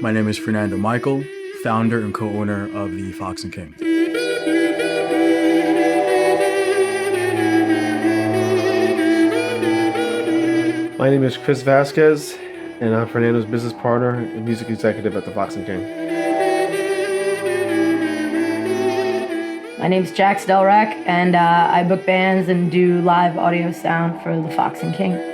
My name is Fernando Michael, founder and co-owner of the Fox and King. My name is Chris Vasquez, and I'm Fernando's business partner and music executive at the Fox and King. My name's Jax Delrack, and I book bands and do live audio sound for the Fox and King.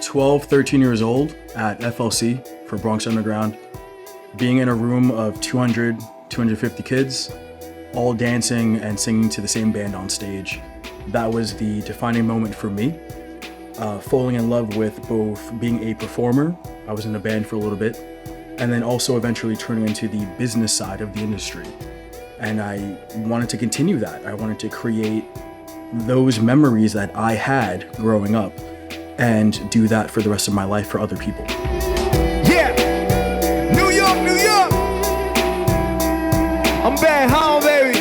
12, 13 years old at FLC for Bronx Underground, being in a room of 200, 250 kids, all dancing and singing to the same band on stage. That was the defining moment for me, falling in love with both being a performer, I was in a band for a little bit, and then also eventually turning into the business side of the industry. And I wanted to continue that. I wanted to create those memories that I had growing up and do that for the rest of my life for other people. Yeah, New York, New York. I'm back home, baby.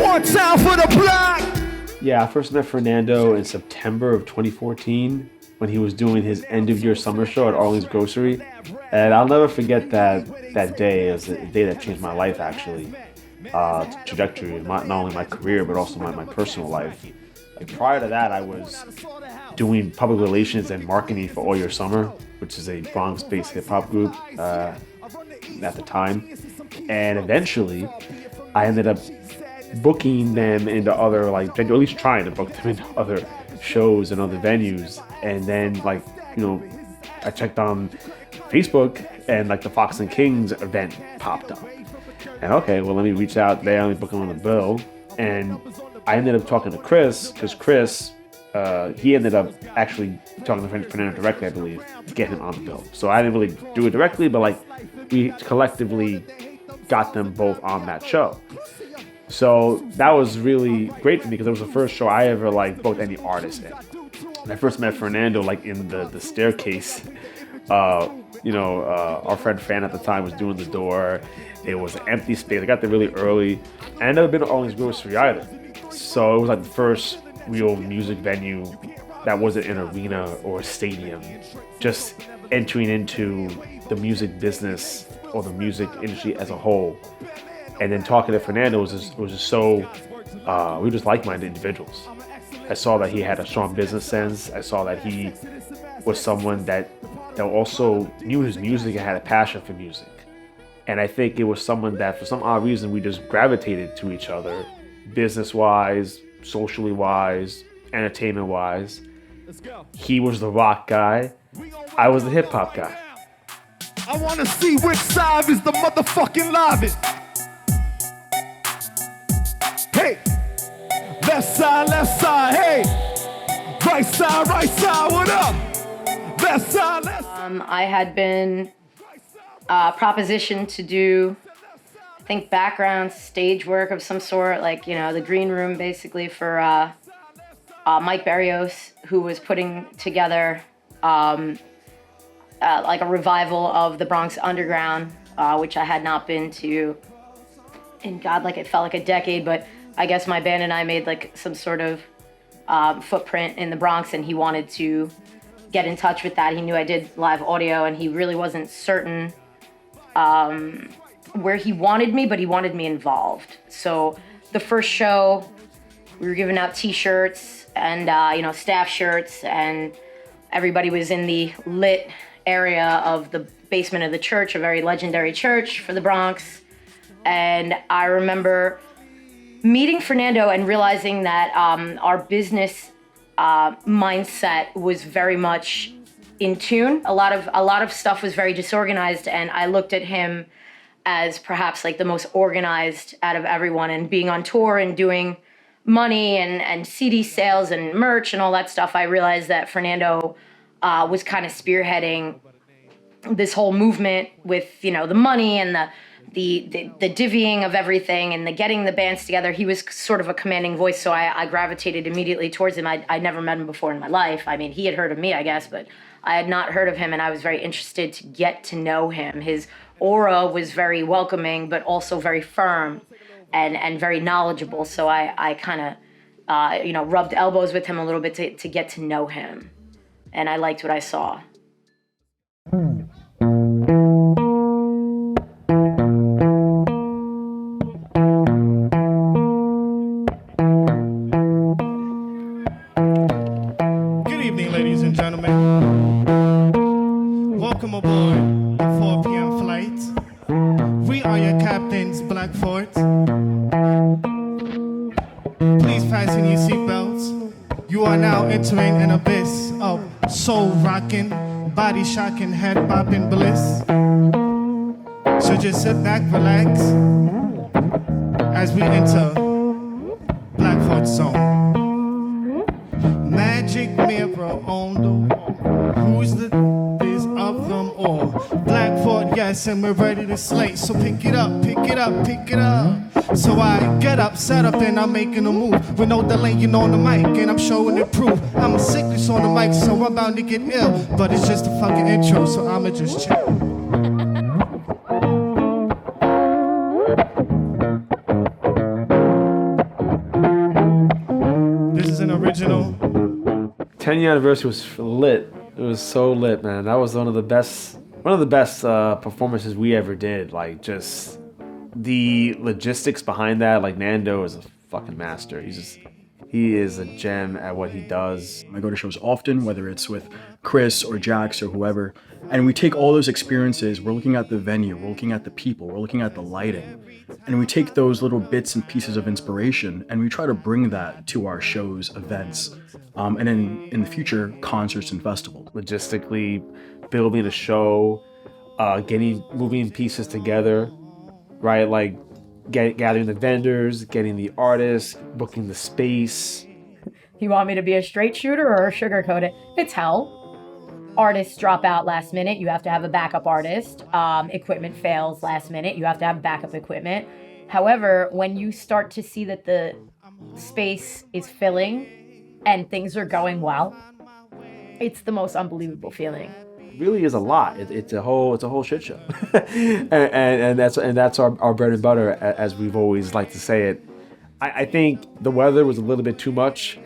One time for the block. Yeah, I first met Fernando in September of 2014 when he was doing his end-of-year summer show at Arling's Grocery. And I'll never forget that day. It was a day that changed my life, actually. Trajectory, not only my career, but also my personal life. Prior to that, I was doing public relations and marketing for All Your Summer, which is a Bronx-based hip-hop group at the time. And eventually, I ended up booking them into other, or at least trying to book them into other shows and other venues. And then, I checked on Facebook, and the Fox and Kings event popped up. And okay, well, let me reach out there, let me book them on the bill. And I ended up talking to Chris, because Chris, he ended up actually talking to Fernando directly, I believe, to get him on the bill. So I didn't really do it directly, but we collectively got them both on that show. So that was really great for me because it was the first show I ever booked any artist in. When I first met Fernando in the staircase, our friend Fan at the time was doing the door. It was an empty space. I got there really early. And I'd never been to Arling's Grocery either. So it was the first real music venue that wasn't an arena or a stadium. Just entering into the music business or the music industry as a whole. And then talking to Fernando was just so, we were just like-minded individuals. I saw that he had a strong business sense. I saw that he was someone that also knew his music and had a passion for music. And I think it was someone that for some odd reason we just gravitated to each other. Business-wise, socially-wise, entertainment-wise. He was the rock guy. I was the hip-hop guy. I want to see which side is the motherfucking livest. Hey, left side, hey. Right side, what up? Left side. I had been propositioned to do I think background stage work of some sort, the green room basically for Mike Barrios, who was putting together a revival of the Bronx Underground, which I had not been to in it felt like a decade, but I guess my band and I made some sort of footprint in the Bronx, and he wanted to get in touch with that. He knew I did live audio, and he really wasn't certain where he wanted me, but he wanted me involved. So the first show, we were giving out T-shirts and staff shirts, and everybody was in the lit area of the basement of the church, a very legendary church for the Bronx. And I remember meeting Fernando and realizing that our business mindset was very much in tune. A lot of stuff was very disorganized, and I looked at him as perhaps like the most organized out of everyone, and being on tour and doing money and CD sales and merch and all that stuff, I realized that Fernando was kind of spearheading this whole movement with, you know, the money and the divvying of everything and the getting the bands together. He was sort of a commanding voice, so I gravitated immediately towards him. I'd never met him before in my life. I mean, he had heard of me, I guess, but I had not heard of him, and I was very interested to get to know him. His aura was very welcoming, but also very firm and very knowledgeable. So I kind of, rubbed elbows with him a little bit to get to know him, and I liked what I saw. Good evening, ladies and gentlemen. Welcome aboard the 4 p.m. flight. We are your captains, Blackford. Please fasten your seatbelts. You are now entering an abyss of soul-rocking, body-shocking, head-bopping bliss. So just sit back, relax, as we enter Blackford Zone. Magic mirror on the wall. Who's the this of them all? Blackford, yes, and we're ready to slay. So pick it up, pick it up, pick it up. So I get up, set up, and I'm making a move. With no delaying on the mic, and I'm showing the proof. I'm a sickness on the mic, so I'm bound to get ill. But it's just a fucking intro, so I'ma just chill. This is an original. 10-year anniversary was lit. It was so lit, man. That was one of the best performances we ever did. Like, just the logistics behind that. Like, Nando is a fucking master. He is a gem at what he does. I go to shows often, whether it's with Chris or Jax or whoever, and we take all those experiences. We're looking at the venue, we're looking at the people, we're looking at the lighting, and we take those little bits and pieces of inspiration and we try to bring that to our shows, events, and in the future, concerts and festivals. Logistically, building a show, getting moving pieces together, right? Like gathering the vendors, getting the artists, booking the space. You want me to be a straight shooter or sugarcoat it? It's hell. Artists drop out last minute. You have to have a backup artist. Equipment fails last minute. You have to have backup equipment. However, when you start to see that the space is filling and things are going well, it's the most unbelievable feeling. It really is a lot. It's a whole shit show, and that's our bread and butter, as we've always liked to say it. I think the weather was a little bit too much.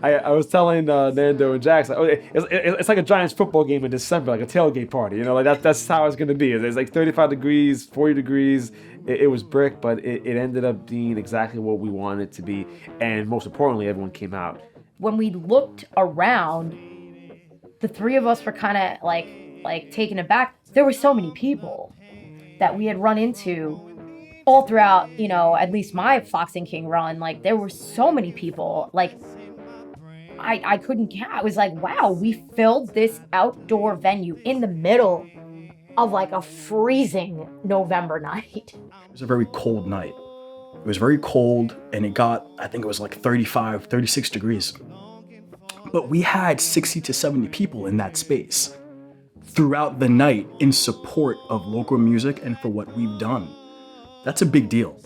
I was telling Nando and Jax, it's like a Giants football game in December, like a tailgate party. You know, like that's how it's gonna be. It's like 35 degrees, 40 degrees. It was brick, but it ended up being exactly what we wanted it to be, and most importantly, everyone came out. When we looked around, the three of us were kind of like taken aback. There were so many people that we had run into all throughout, you know, at least my Fox and King run. Like, there were so many people. Like, I couldn't count. I was like, wow, we filled this outdoor venue in the middle of like a freezing November night. It was a very cold night. It was very cold, and it got, I think it was like 35, 36 degrees. But we had 60 to 70 people in that space throughout the night in support of local music and for what we've done. That's a big deal.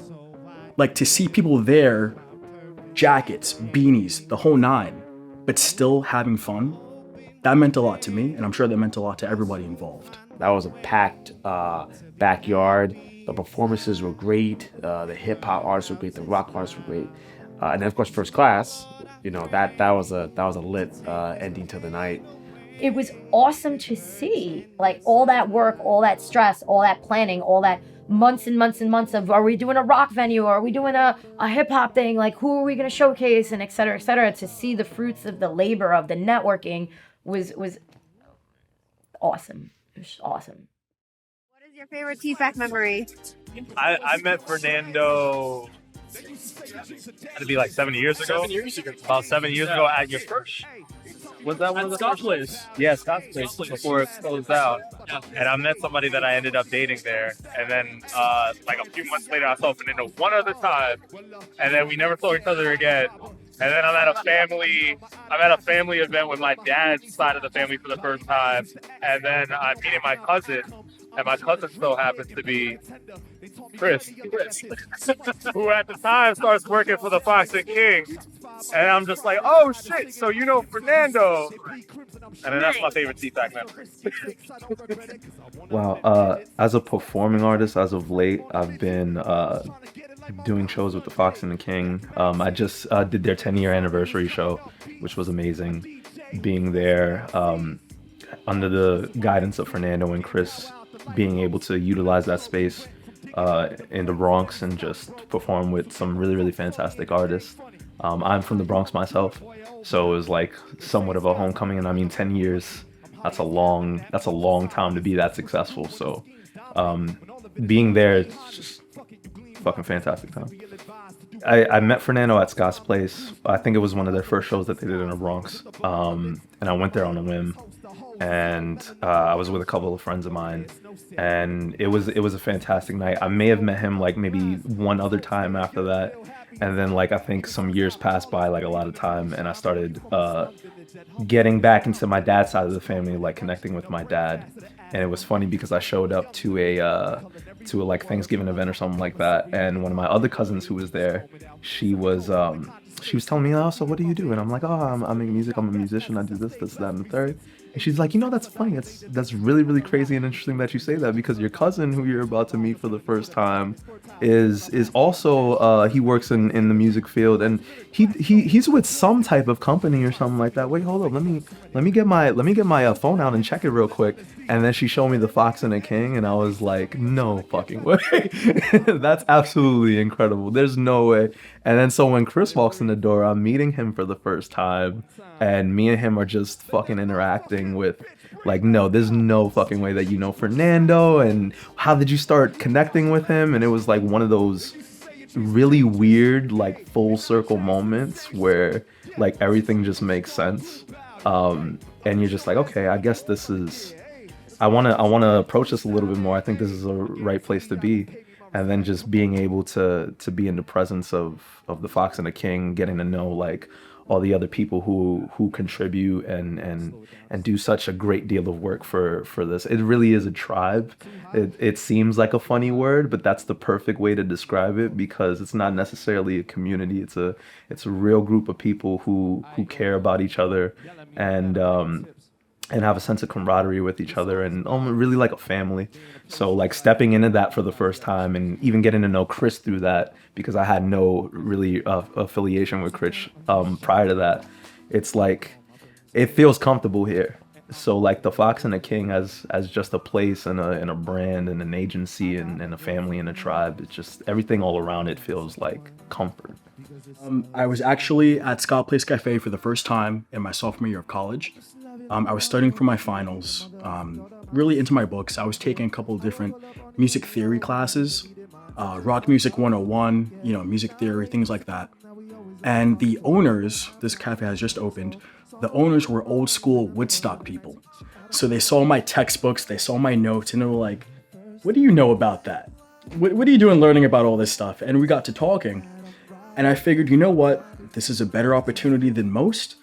Like, to see people there, jackets, beanies, the whole nine, but still having fun, that meant a lot to me, and I'm sure that meant a lot to everybody involved. That was a packed backyard. The performances were great. The hip hop artists were great. The rock artists were great. And then, of course, First Class. You know, that was a lit ending to the night. It was awesome to see, like, all that work, all that stress, all that planning, all that months and months and months of, are we doing a rock venue? Or are we doing a hip hop thing? Like, who are we going to showcase? And et cetera, et cetera. To see the fruits of the labor of the networking was awesome. It was awesome. What is your favorite T-Pack memory? I met Fernando, had to be like 7 years ago. 7 years ago. About 7 years ago at your first. Was that one of the Scott's first? Place. Yeah, Scott's Place before it closed out. Yeah. And I met somebody that I ended up dating there. And then, like a few months later, I saw Fernando one other time. And then we never saw each other again. And then I'm at a family event with my dad's side of the family for the first time. And then I'm meeting my cousin. And my cousin still happens to be Chris, who at the time starts working for the Fox and King. And I'm just like, oh shit, so you know Fernando. And then that's my favorite TFAC member. Wow. As a performing artist, as of late, I've been doing shows with the Fox and the King. I just did their 10-year anniversary show, which was amazing. Being there under the guidance of Fernando and Chris, being able to utilize that space in the Bronx and just perform with some really, really fantastic artists. I'm from the Bronx myself, so it was like somewhat of a homecoming. And I mean, 10 years, that's a long time to be that successful. So being there, it's just fucking fantastic time. I met Fernando at Scott's Place. I think it was one of their first shows that they did in the Bronx. And I went there on a whim. And I was with a couple of friends of mine, and it was a fantastic night. I may have met him like maybe one other time after that, and then like I think some years passed by, like a lot of time, and I started getting back into my dad's side of the family, like connecting with my dad. And it was funny because I showed up to a like Thanksgiving event or something like that, and one of my other cousins who was there, she was telling me, oh, so what do you do? And I'm like, oh, I make music, I'm a musician, I do this, that, and the third. And she's like, that's funny. That's really, really crazy and interesting that you say that, because your cousin who you're about to meet for the first time is also he works in the music field, and he's with some type of company or something like that. Wait, hold up, let me get my phone out and check it real quick. And then she showed me the Fox and the King, and I was like, no fucking way. That's absolutely incredible. There's no way. And then so when Chris walks in the door, I'm meeting him for the first time, and me and him are just fucking interacting with, like, no, there's no fucking way that you know Fernando, and how did you start connecting with him? And it was like one of those really weird, like, full circle moments where like everything just makes sense. And you're just like, okay, I guess this is, I want to approach this a little bit more. I think this is a right place to be. And then just being able to be in the presence of the Fox and the King, getting to know like all the other people who contribute and do such a great deal of work for this. It really is a tribe. It seems like a funny word, but that's the perfect way to describe it, because it's not necessarily a community. It's a real group of people who care about each other and have a sense of camaraderie with each other, and really like a family. So like stepping into that for the first time, and even getting to know Chris through that, because I had no really affiliation with Chris prior to that. It's like, it feels comfortable here. So like the Fox and the King as just a place and a brand and an agency and a family and a tribe. It's just everything all around it feels like comfort. I was actually at Scott Place Cafe for the first time in my sophomore year of college. I was studying for my finals, really into my books. I was taking a couple of different music theory classes, rock music 101, music theory, things like that. And the owners, this cafe has just opened, the owners were old school Woodstock people. So they saw my textbooks, they saw my notes, and they were like, what do you know about that? What are you doing learning about all this stuff? And we got to talking. And I figured, you know what? This is a better opportunity than most.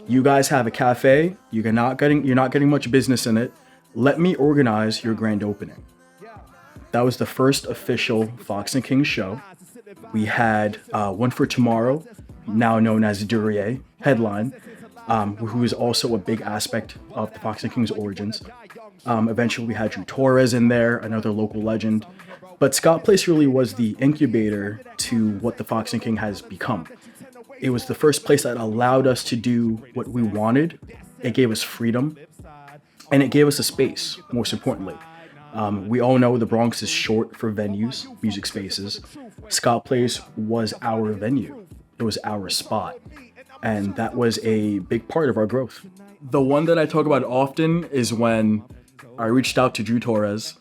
You guys have a cafe. You're not getting much business in it. Let me organize your grand opening. That was the first official Fox and King show. We had One for Tomorrow, now known as Duryea, headline, who is also a big aspect of the Fox and King's origins. Eventually we had Drew Torres in there, another local legend. But Scott Place really was the incubator to what the Fox and King has become. It was the first place that allowed us to do what we wanted. It gave us freedom, and it gave us a space, most importantly. We all know the Bronx is short for venues, music spaces. Scott Place was our venue. It was our spot. And that was a big part of our growth. The one that I talk about often is when I reached out to Drew Torres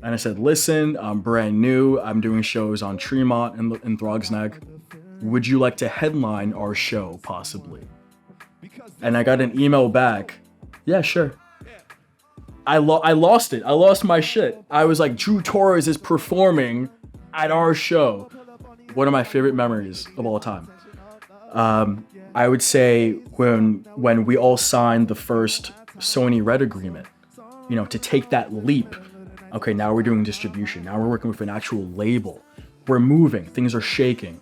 and I said, listen, I'm brand new. I'm doing shows on Tremont and Throgsneck. Would you like to headline our show, possibly? And I got an email back. Yeah, sure. I lost it. I lost my shit. I was like, Drew Torres is performing at our show. One of my favorite memories of all time. I would say when we all signed the first Sony Red agreement, you know, to take that leap. Okay, now we're doing distribution. Now we're working with an actual label. We're moving. Things are shaking.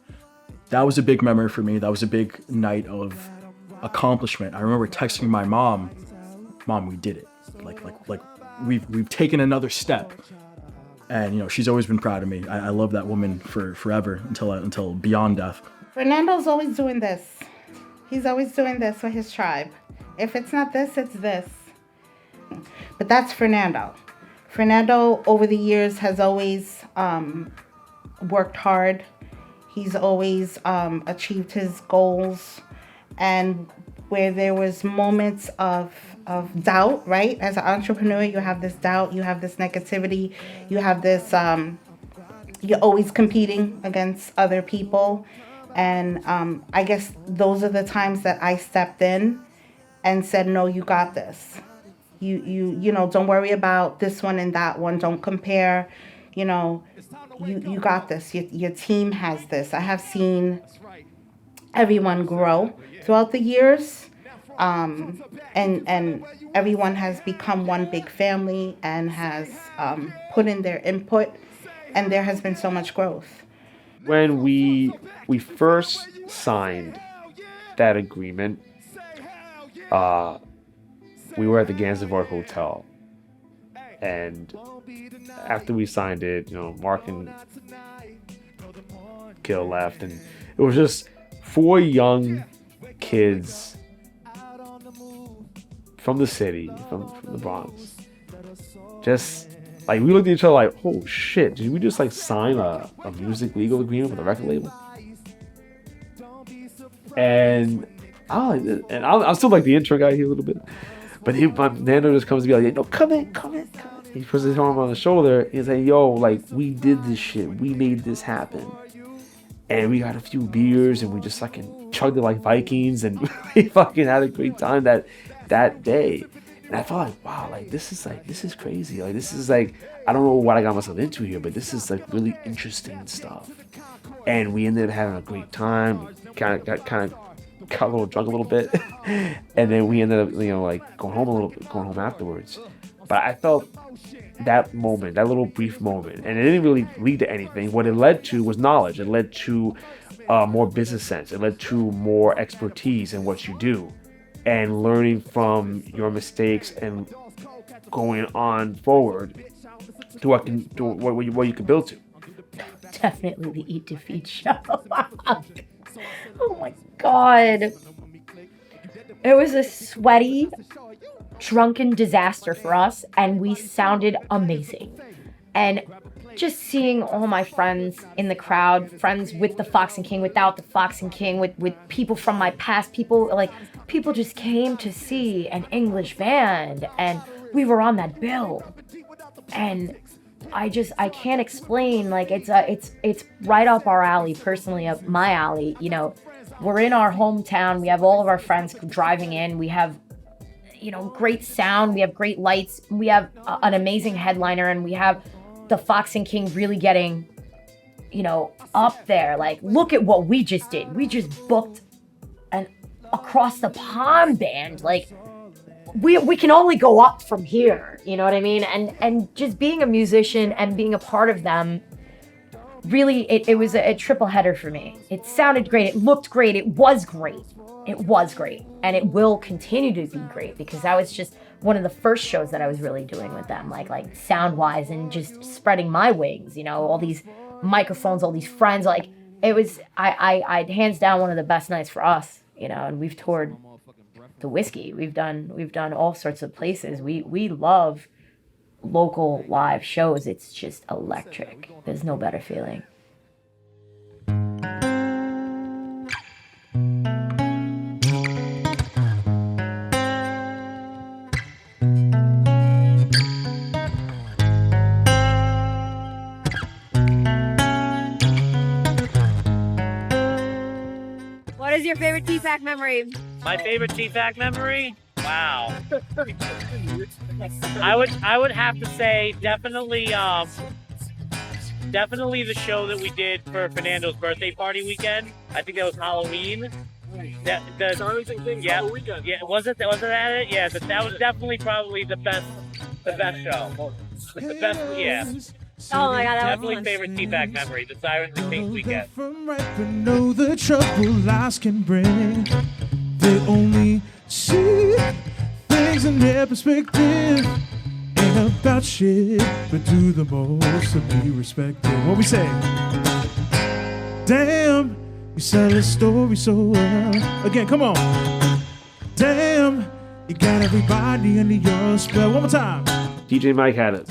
That was a big memory for me. That was a big night of accomplishment. I remember texting my mom, "Mom, we did it. Like we've taken another step." And you know, she's always been proud of me. I love that woman for forever until beyond death. Fernando's always doing this. He's always doing this for his tribe. If it's not this, it's this. But that's Fernando. Fernando, over the years, has always worked hard. He's always achieved his goals. And where there was moments of doubt, right? As an entrepreneur, you have this doubt, you have this negativity, you have this, you're always competing against other people. And I guess those are the times that I stepped in and said, no, you got this. You know, don't worry about this one and that one. Don't compare, you know, you got this. Your team has this. I have seen everyone grow throughout the years. And everyone has become one big family and has put in their input, and there has been so much growth. When we first signed that agreement, we were at the Gansevoort Hotel, and after we signed it, you know, Mark and Gil left, and it was just 4 young kids from the city, from the Bronx. Just like, we looked at each other like, oh shit, did we just like sign a music legal agreement with a record label? And I'm still like the intro guy here a little bit. But Nando just comes to be like, no, come in. He puts his arm on his shoulder. He's like, yo, like, we did this shit. We made this happen. And we got a few beers and we just fucking chugged it like Vikings, and we fucking had a great time that day. And I felt like, wow, like this is crazy. Like, this is like, I don't know what I got myself into here, but this is like really interesting stuff. And we ended up having a great time. We kind of got a little drunk a little bit, and then we ended up, you know, like going home afterwards. But I felt that moment, that little brief moment, and it didn't really lead to anything. What it led to was knowledge. It led to more business sense. It led to more expertise in what you do, and learning from your mistakes and going on forward to what you can build to. Definitely the Eat to Feed show. Oh my God. It was a sweaty, drunken disaster for us, and we sounded amazing. And just seeing all my friends in the crowd, friends with the Fox and King, without the Fox and King, with people from my past, people just came to see an English band, and we were on that bill. And I can't explain, like, it's right up our alley, personally, up my alley. You know, we're in our hometown. We have all of our friends driving in. We have, you know, great sound. We have great lights. We have an amazing headliner, and we have the Fox and King really getting, you know, up there. Like, look at what we just did. We just booked an across the pond band. Like, we can only go up from here, you know what I mean? And just being a musician and being a part of them, really, it was a triple header for me. It sounded great, it looked great, it was great. It was great, and it will continue to be great, because that was just one of the first shows that I was really doing with them, like sound-wise, and just spreading my wings, you know, all these microphones, all these friends. Like, it was, I hands down one of the best nights for us, you know. And we've toured the Whiskey. We've done all sorts of places. We love local live shows. It's just electric. There's no better feeling. What is your favorite TPAC memory? My favorite TFAC memory? Wow. I would have to say definitely the show that we did for Fernando's birthday party weekend. I think that was Halloween. Sirens and Kings Yeah, all weekend. yeah, was it at it? Yeah, that was definitely probably the best show. The best, yeah. Oh my god, that was Definitely fun. favorite TFAC memory, the Sirens and Kings weekend. From right, but know the trouble lies can bring. They only see things in their perspective. Ain't about shit, but do the most to be respected. What we say? Damn, you sell a story so well. Again, come on. Damn, you got everybody under your spell. One more time. DJ Mike had it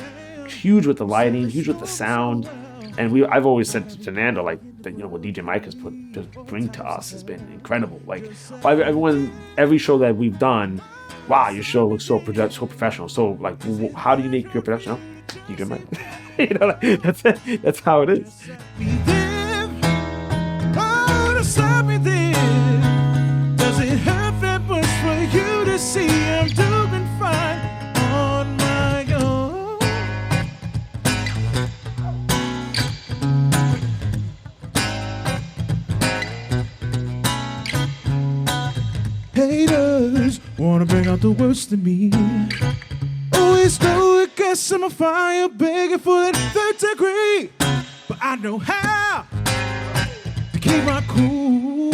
huge with the lighting, huge with the sound, and I've always said to Nando, like, that, you know, what DJ Mike has bring to us has been incredible. Like, every show that we've done, wow, your show looks so professional. So, like, how do you make your production? Oh, DJ Mike, you know, like, that's it. That's how it is. Does it hurt that much for you to see I'm doing fine on my own? Haters wanna bring out the worst in me. Always know it gets in my fire, begging for that third degree. But I know how to keep my cool.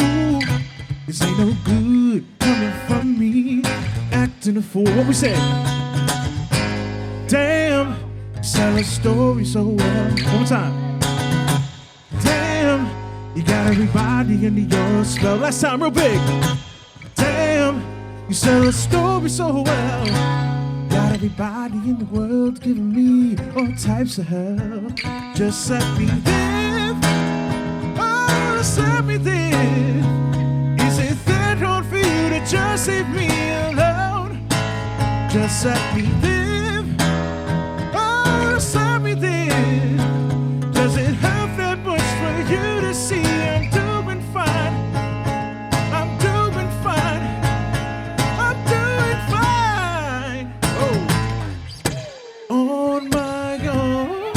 This ain't no good coming from me, acting a fool. What we say? Damn, sell a story so well. One more time. Damn, you got everybody under your spell. Last time, real big. Damn, you sell a story so well. Got everybody in the world giving me all types of help. Just let me live. Oh, just let me live. Is it that hard for you to just leave me alone? Just let me live. Oh, just let me live. Does it hurt that much for you to see I'm doing fine? I'm doing fine. I'm doing fine. Oh, on my own.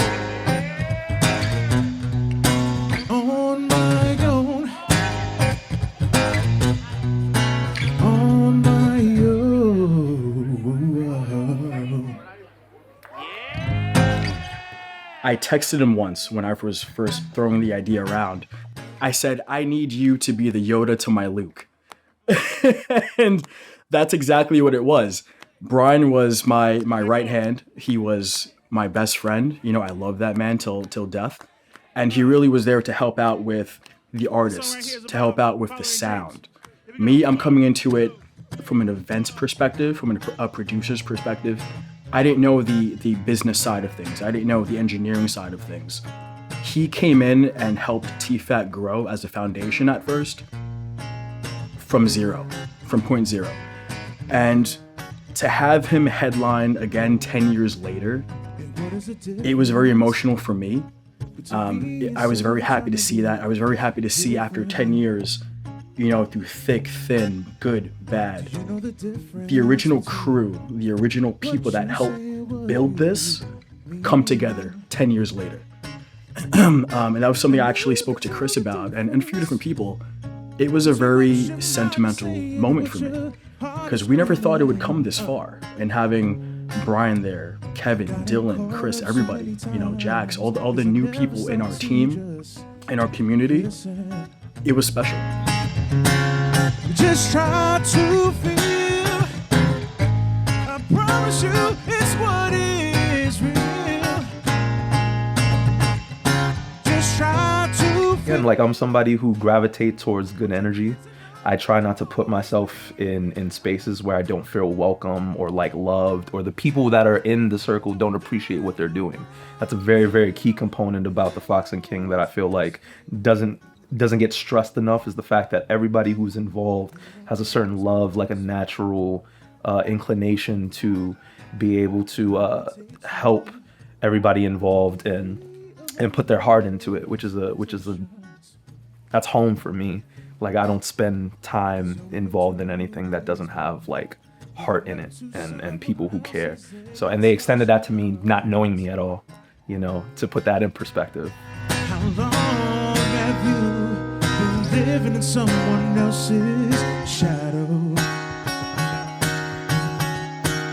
On my own. On my own. I texted him once when I was first throwing the idea around. I said, I need you to be the Yoda to my Luke. And that's exactly what it was. Brian was my right hand. He was my best friend. You know, I love that man till death. And he really was there to help out with the artists, to help out with the sound. Me, I'm coming into it from an events perspective, from a producer's perspective. I didn't know the business side of things. I didn't know the engineering side of things. He came in and helped TFAC grow as a foundation at first, from point zero. And to have him headline again 10 years later, it was very emotional for me. I was very happy to see that. I was very happy to see after 10 years, you know, through thick, thin, good, bad, the original crew, the original people that helped build this come together 10 years later. And that was something I actually spoke to Chris about and a few different people. It was a very sentimental moment for me because we never thought it would come this far. And having Brian there, Kevin, Dylan, Chris, everybody, you know, Jax, all the new people in our team, in our community, it was special. Just try to feel. I promise you it's what is real. Just try to feel. Again, like, I'm somebody who gravitates towards good energy. I try not to put myself in spaces where I don't feel welcome or like loved, or the people that are in the circle don't appreciate what they're doing. That's a very, very key component about the Fox and King that I feel like doesn't get stressed enough, is the fact that everybody who's involved has a certain love, like a natural inclination to be able to help everybody involved and put their heart into it, which is that's home for me. Like, I don't spend time involved in anything that doesn't have like heart in it and people who care. So, and they extended that to me not knowing me at all, you know, to put that in perspective. How long have you been living in someone else's shadow?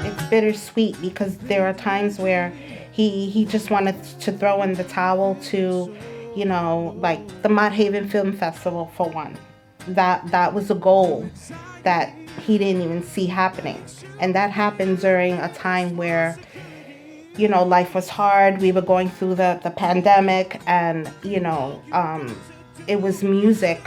It's bittersweet because there are times where he just wanted to throw in the towel to, you know, like the Mott Haven Film Festival for one. That was a goal that he didn't even see happening. And that happened during a time where, you know, life was hard. We were going through the pandemic, and, you know, it was music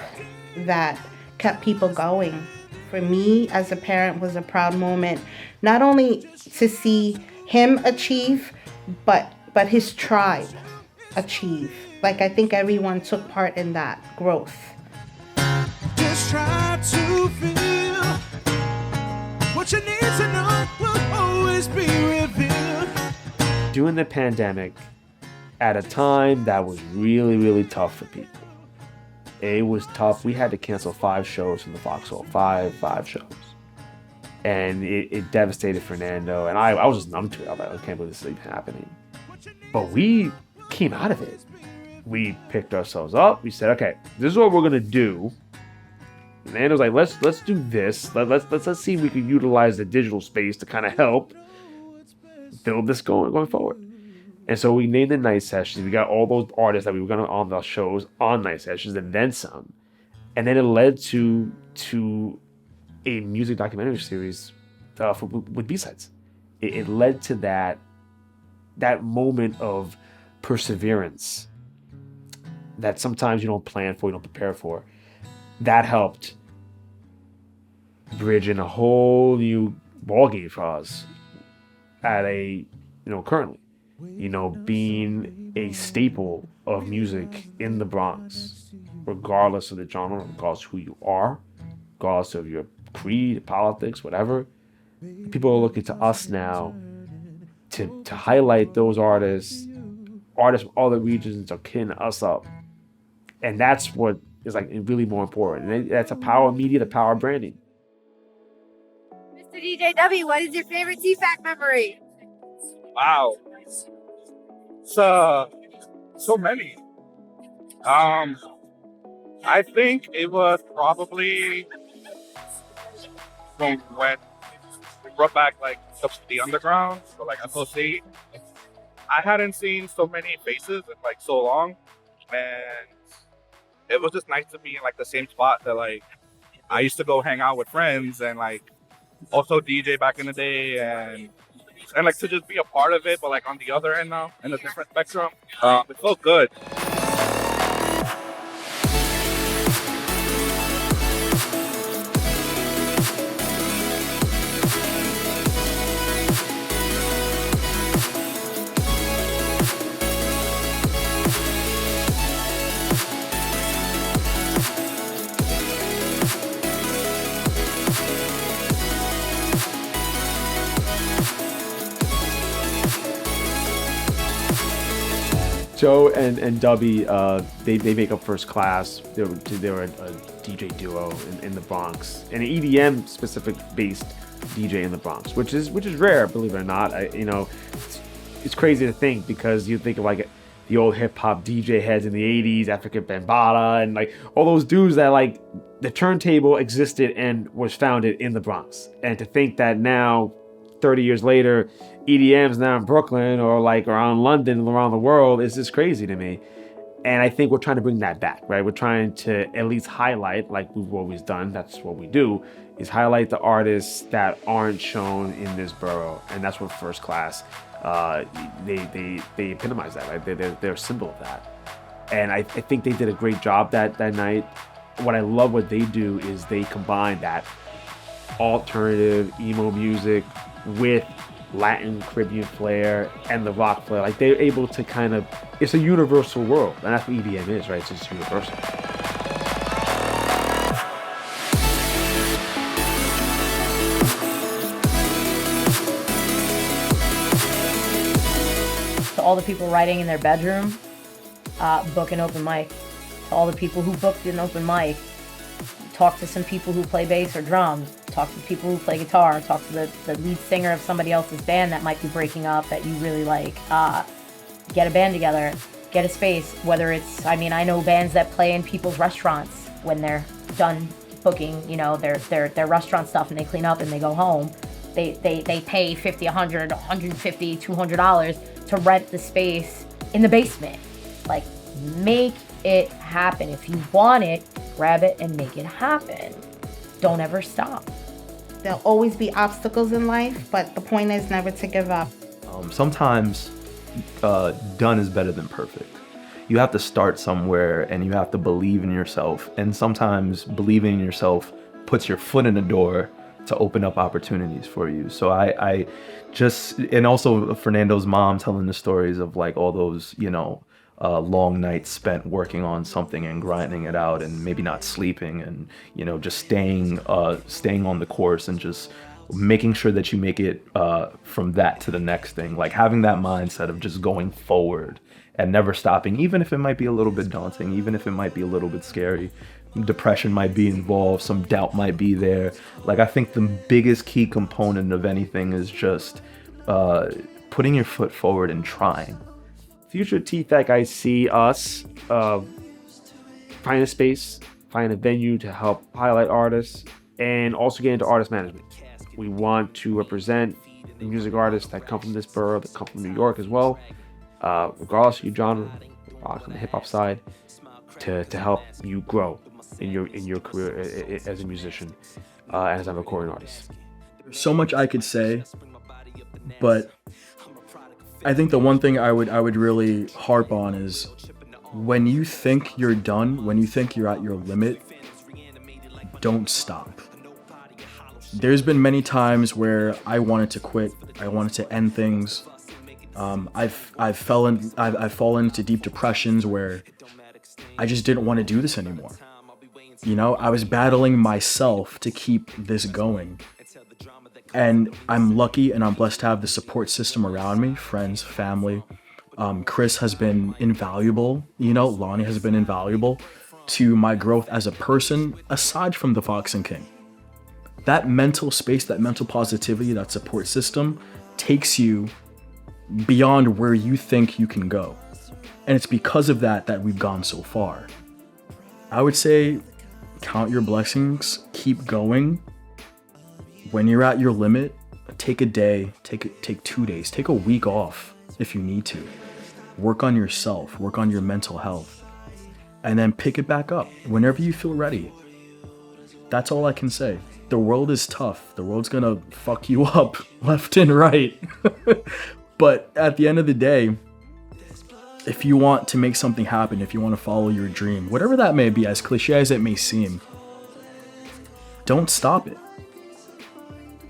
that kept people going. For me, as a parent, was a proud moment, not only to see him achieve, but his tribe achieve. Like, I think everyone took part in that growth. Just try to feel what you need to know will always be revealed. During the pandemic, at a time that was really, really tough for people. It was tough. We had to cancel 5 shows from the Foxhole, five shows. And it devastated Fernando. And I was just numb to it. I was like, I can't believe this is even happening. But we came out of it. We picked ourselves up. We said, okay, this is what we're gonna do. And Fernando's like, let's do this. Let's see if we can utilize the digital space to kind of help build this going forward. And so we named the night sessions. We got all those artists that we were gonna on the shows on night sessions, and then some. And then it led to a music documentary series with B-sides. It led to that moment of perseverance that sometimes you don't plan for, you don't prepare for. That helped bridge in a whole new ballgame for us currently, being a staple of music in the Bronx, regardless of the genre, regardless of who you are, regardless of your creed, politics, whatever. People are looking to us now to highlight those artists from other regions are hitting us up. And that's what is like really more important. And that's the power of media, the power of branding. Mr. DJW, what is your favorite TFAC memory? Wow. So many. I think it was probably when we brought back like the underground, so like FOC. I hadn't seen so many faces in like so long, and it was just nice to be in like the same spot that like I used to go hang out with friends and like also DJ back in the day, and like to just be a part of it, but like on the other end now in a different spectrum. It felt good. Joe and Dubby, they make up First Class. They were a DJ duo in the Bronx, and an EDM specific based DJ in the Bronx, which is rare, believe it or not. It's crazy to think, because you think of like the old hip hop DJ heads in the '80s, Africa Bambaataa, and like all those dudes that like the turntable existed and was founded in the Bronx. And to think that now, 30 years later, EDM's now in Brooklyn or like around London, around the world, is just crazy to me. And I think we're trying to bring that back, right? We're trying to at least highlight, like we've always done, that's what we do, is highlight the artists that aren't shown in this borough. And that's what First Class, they epitomize that, right? They're a symbol of that. And I think they did a great job that night. What I love what they do is they combine that alternative emo music with Latin Caribbean flair and the rock flair. Like, they're able to kind of, it's a universal world, and that's what EDM is, right? It's just universal. To all the people writing in their bedroom, book an open mic. To all the people who booked an open mic, talk to some people who play bass or drums, talk to people who play guitar, talk to the lead singer of somebody else's band that might be breaking up that you really like. Get a band together, get a space, whether it's, I mean, I know bands that play in people's restaurants when they're done booking, you know, their restaurant stuff and they clean up and they go home. They pay $50, $100, $150, $200 to rent the space in the basement. Like, make it happen. If you want it, grab it and make it happen. Don't ever stop. There'll always be obstacles in life, but the point is never to give up. Sometimes done is better than perfect. You have to start somewhere and you have to believe in yourself. And sometimes believing in yourself puts your foot in the door to open up opportunities for you. So I just, and also Fernando's mom telling the stories of like all those, you know, long nights spent working on something and grinding it out and maybe not sleeping and, you know, just staying on the course and just making sure that you make it from that to the next thing. Like having that mindset of just going forward and never stopping, even if it might be a little bit daunting, even if it might be a little bit scary. Depression might be involved, some doubt might be there. Like I think the biggest key component of anything is just putting your foot forward and trying. Future TFAC, I see us find a space, find a venue to help highlight artists, and also get into artist management. We want to represent the music artists that come from this borough, that come from New York as well, regardless of your genre, rock on the hip hop side, to help you grow in your career as a musician, as a recording artist. There's so much I could say, but I think the one thing I would really harp on is when you think you're done, when you think you're at your limit, don't stop. There's been many times where I wanted to quit, I wanted to end things. I've fallen into deep depressions where I just didn't want to do this anymore. You know, I was battling myself to keep this going. And I'm lucky and I'm blessed to have the support system around me, friends, family. Chris has been invaluable, you know, Lonnie has been invaluable to my growth as a person, aside from the Fox and King. That mental space, that mental positivity, that support system takes you beyond where you think you can go. And it's because of that we've gone so far. I would say count your blessings, keep going. When you're at your limit, take a day, take 2 days, take a week off if you need to. Work on yourself, work on your mental health, and then pick it back up whenever you feel ready. That's all I can say. The world is tough. The world's gonna fuck you up left and right. But at the end of the day, if you want to make something happen, if you want to follow your dream, whatever that may be, as cliche as it may seem, don't stop it.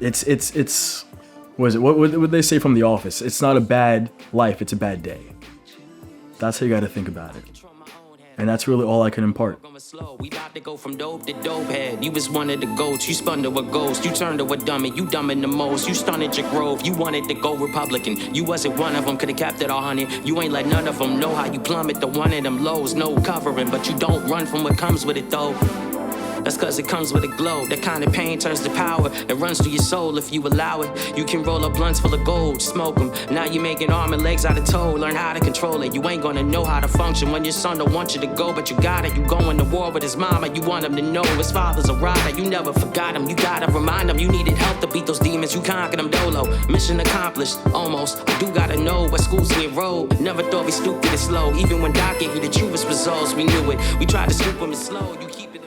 It's what would they say from The Office? It's not a bad life, it's a bad day. That's how you got to think about it. And that's really all I can impart. We about to go from dope to dope head. You was one of the goats, you spun to a ghost. You turned to a dummy, you dumbing the most. You stunned at your grove, you wanted to go Republican. You wasn't one of them, could've kept it 100. You ain't let none of them know how you plummet to one of them lows. No covering, but you don't run from what comes with it though. That's cause it comes with a glow. That kind of pain turns to power. It runs through your soul if you allow it. You can roll up blunts full of gold, smoke them. Now you making arm and legs out of toe. Learn how to control it. You ain't gonna know how to function when your son don't want you to go, but you got it. You going to war with his mama. You want him to know his father's a rider. You never forgot him. You gotta remind him you needed help to beat those demons. You conquered them dolo. Mission accomplished, almost. I do gotta know what schools we enrolled. Never thought we stupid and slow. Even when Doc gave you the truest results, we knew it. We tried to scoop them and slow. You keep it.